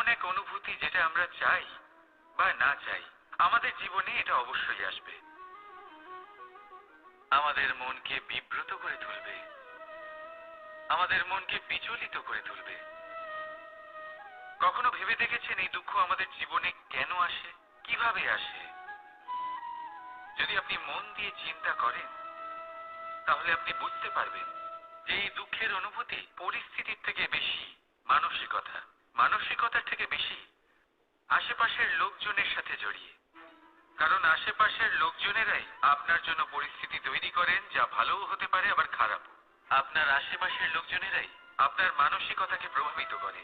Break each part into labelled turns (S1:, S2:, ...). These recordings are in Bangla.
S1: এক অনুভূতি যেটা আমরা চাই বা না চাই, আমাদের জীবনে এটা অবশ্যই আসবে। আমাদের মনকে বিব্রত করে তুলবে, আমাদের মনকে বিচলিত করে তুলবে। কখনো ভেবে দেখেছেন এই দুঃখ আমাদের জীবনে কেন আসে, কিভাবে আসে? যদি আপনি মন দিয়ে চিন্তা করেন তাহলে আপনি বুঝতে পারবেন যে এই দুঃখের অনুভূতি পরিস্থিতির থেকে বেশি মানসিকতার থেকে বেশি আশেপাশের লোকজনের সাথে জড়িয়ে। কারণ আশেপাশের লোকজনেরাই আপনার জন্য পরিস্থিতি তৈরি করেন, যা ভালোও হতে পারে আবার খারাপও। আপনার আশেপাশের লোকজনেরাই আপনার মানসিকতাকে প্রভাবিত করে,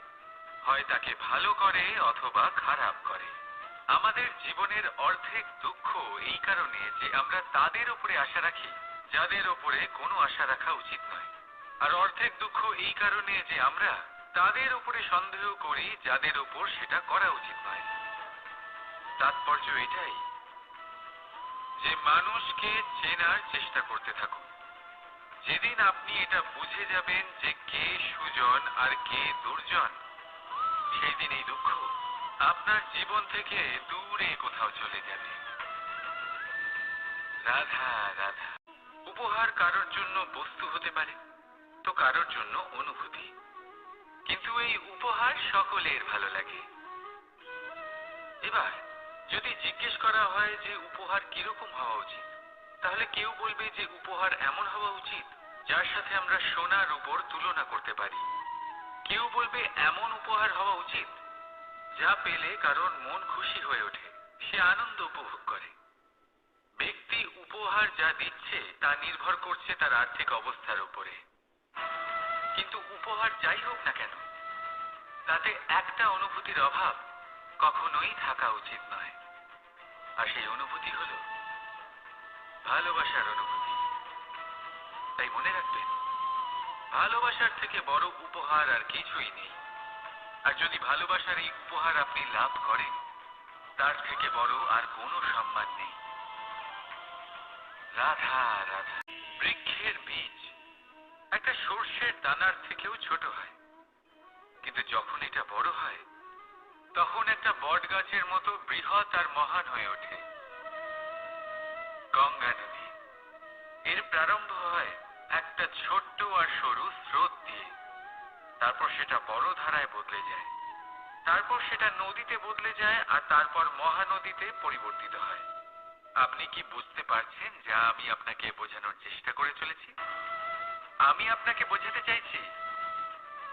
S1: হয় তাকে ভালো করে অথবা খারাপ করে। আমাদের জীবনের অর্ধেক দুঃখ এই কারণে যে আমরা তাদের উপরে আশা রাখি যাদের উপরে কোনো আশা রাখা উচিত নয়, আর অর্ধেক দুঃখ এই কারণে যে আমরা তাদের উপরে সন্দেহ করি যাদের উপর সেটা করা উচিত নয়। তাৎপর্য এটাই যে মানুষকে চেনার চেষ্টা করতে থাকুন। যেদিন আপনি এটা বুঝে যাবেন যে কে সুজন আর কে দুর্জন, সেই দিন এই দুঃখ আপনার জীবন থেকে দূরে কোথাও চলে যাবে। রাধা রাধা। উপহার কারোর জন্য বস্তু হতে পারে, তো কারোর জন্য অনুভূতি। কিন্তু এই উপহার সকলের ভালো লাগে। এবার যদি জিজ্ঞেস করা হয় যে উপহার কিরকম হওয়া উচিত, তাহলে কেউ বলবে যে উপহার এমন হওয়া উচিত যার সাথে আমরা সোনার উপর তুলনা করতে পারি। কেউ বলবে এমন উপহার হওয়া উচিত যা পেলে কারোর মন খুশি হয়ে ওঠে, সে আনন্দ উপভোগ করে। ব্যক্তি উপহার যা দিচ্ছে তা নির্ভর করছে তার আর্থিক অবস্থার উপরে। কিন্তু উপহার যাই হোক না কেন, তাতে একটা অনুভূতির অভাব কখনোই থাকা উচিত নয়, আর সেই অনুভূতি হলো ভালোবাসার অনুভূতি। তাই মনে রাখবেন, ভালোবাসার থেকে বড় উপহার আর কিছুই নেই। আর যদি ভালোবাসার এই উপহার আপনি লাভ করেন, তার থেকে বড় আর কোনো সম্মান নেই। রাধা রাধা। বৃক্ষের বীজ একটা সর্ষের দানার থেকেও ছোট হয়, কিন্তু যখন এটা বড় হয় তখন একটা বট গাছের মতো বৃহৎ আর মহান হয়ে ওঠে। গঙ্গা নদী, এর প্রারম্ভ হয় একটা ছোট্ট আর সরু স্রোত দিয়ে, তারপর সেটা বড় ধারায় বদলে যায়, তারপর সেটা নদীতে বদলে যায়, আর তারপর মহানদীতে পরিবর্তিত হয়। আপনি কি বুঝতে পারছেন যা আমি আপনাকে বোঝানোর চেষ্টা করে চলেছি? আমি আপনাকে বোঝাতে চাইছি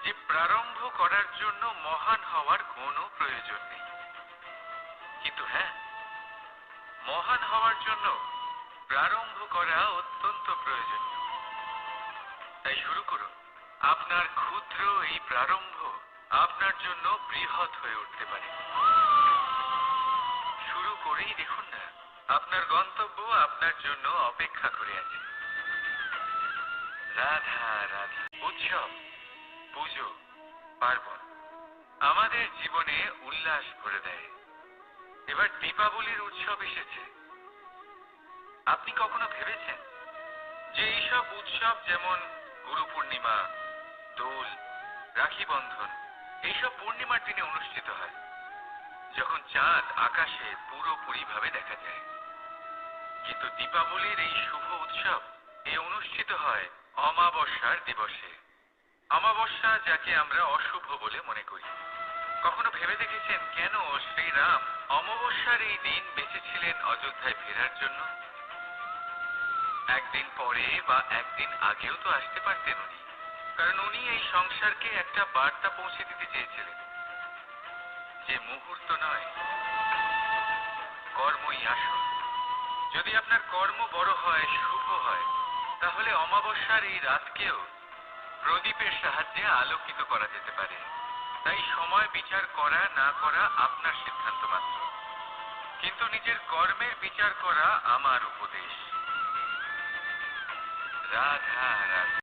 S1: যে প্রারম্ভ করার জন্য মহান হওয়ার কোনো প্রয়োজন নেই, কিন্তু হ্যাঁ, মহান হওয়ার জন্য প্রারম্ভ করা অত্যন্ত প্রয়োজনীয়। তাই শুরু করুন। আপনার ক্ষুদ্র এই প্রারম্ভ আপনার জন্য বৃহৎ হয়ে উঠতে পারে। শুরু করেই দেখুন না, আপনার গন্তব্য আপনার জন্য অপেক্ষা করে আছে। রাধা রাধা। উৎসব, পুজো, পার্বণ আমাদের জীবনে উল্লাস ভরে দেয়। এবার দীপাবলির উৎসব এসেছে। আপনি কখনো ভেবেছেন যে এইসব উৎসব যেমন গুরু পূর্ণিমা, দোল, রাখি বন্ধন, এইসব পূর্ণিমার দিনে অনুষ্ঠিত হয়, যখন চাঁদ আকাশে পুরোপুরি ভাবে দেখা যায়। কিন্তু দীপাবলির এই শুভ উৎসব অনুষ্ঠিত হয় অমাবস্যার দিবসে। অমাবস্যা যাকে আমরা অশুভ বলে মনে করি। কখনো ভেবে দেখেছেন কেন শ্রীরাম অমাবস্যার এই দিন বেঁচেছিলেন অযোধ্যায় ফেরার জন্য? একদিন পরে বা একদিন আগেও তো আসতে পারতেন উনি, কারণ উনি এই সংসারকে একটা বার্তা পৌঁছে দিতে চেয়েছিলেন যে মুহূর্ত নয়, কর্মই আসল। যদি আপনার কর্ম বড় হয়, শুভ হয়, তাহলে অমাবস্যার এই রাতকেও প্রদীপের সাহায্যে আলোকিত করা যেতে পারে। তাই সময় বিচার করা না করা আপনার সিদ্ধান্ত মাত্র, কিন্তু নিজের কর্মের বিচার করা আমার উপদেশ। রাধা রাধা।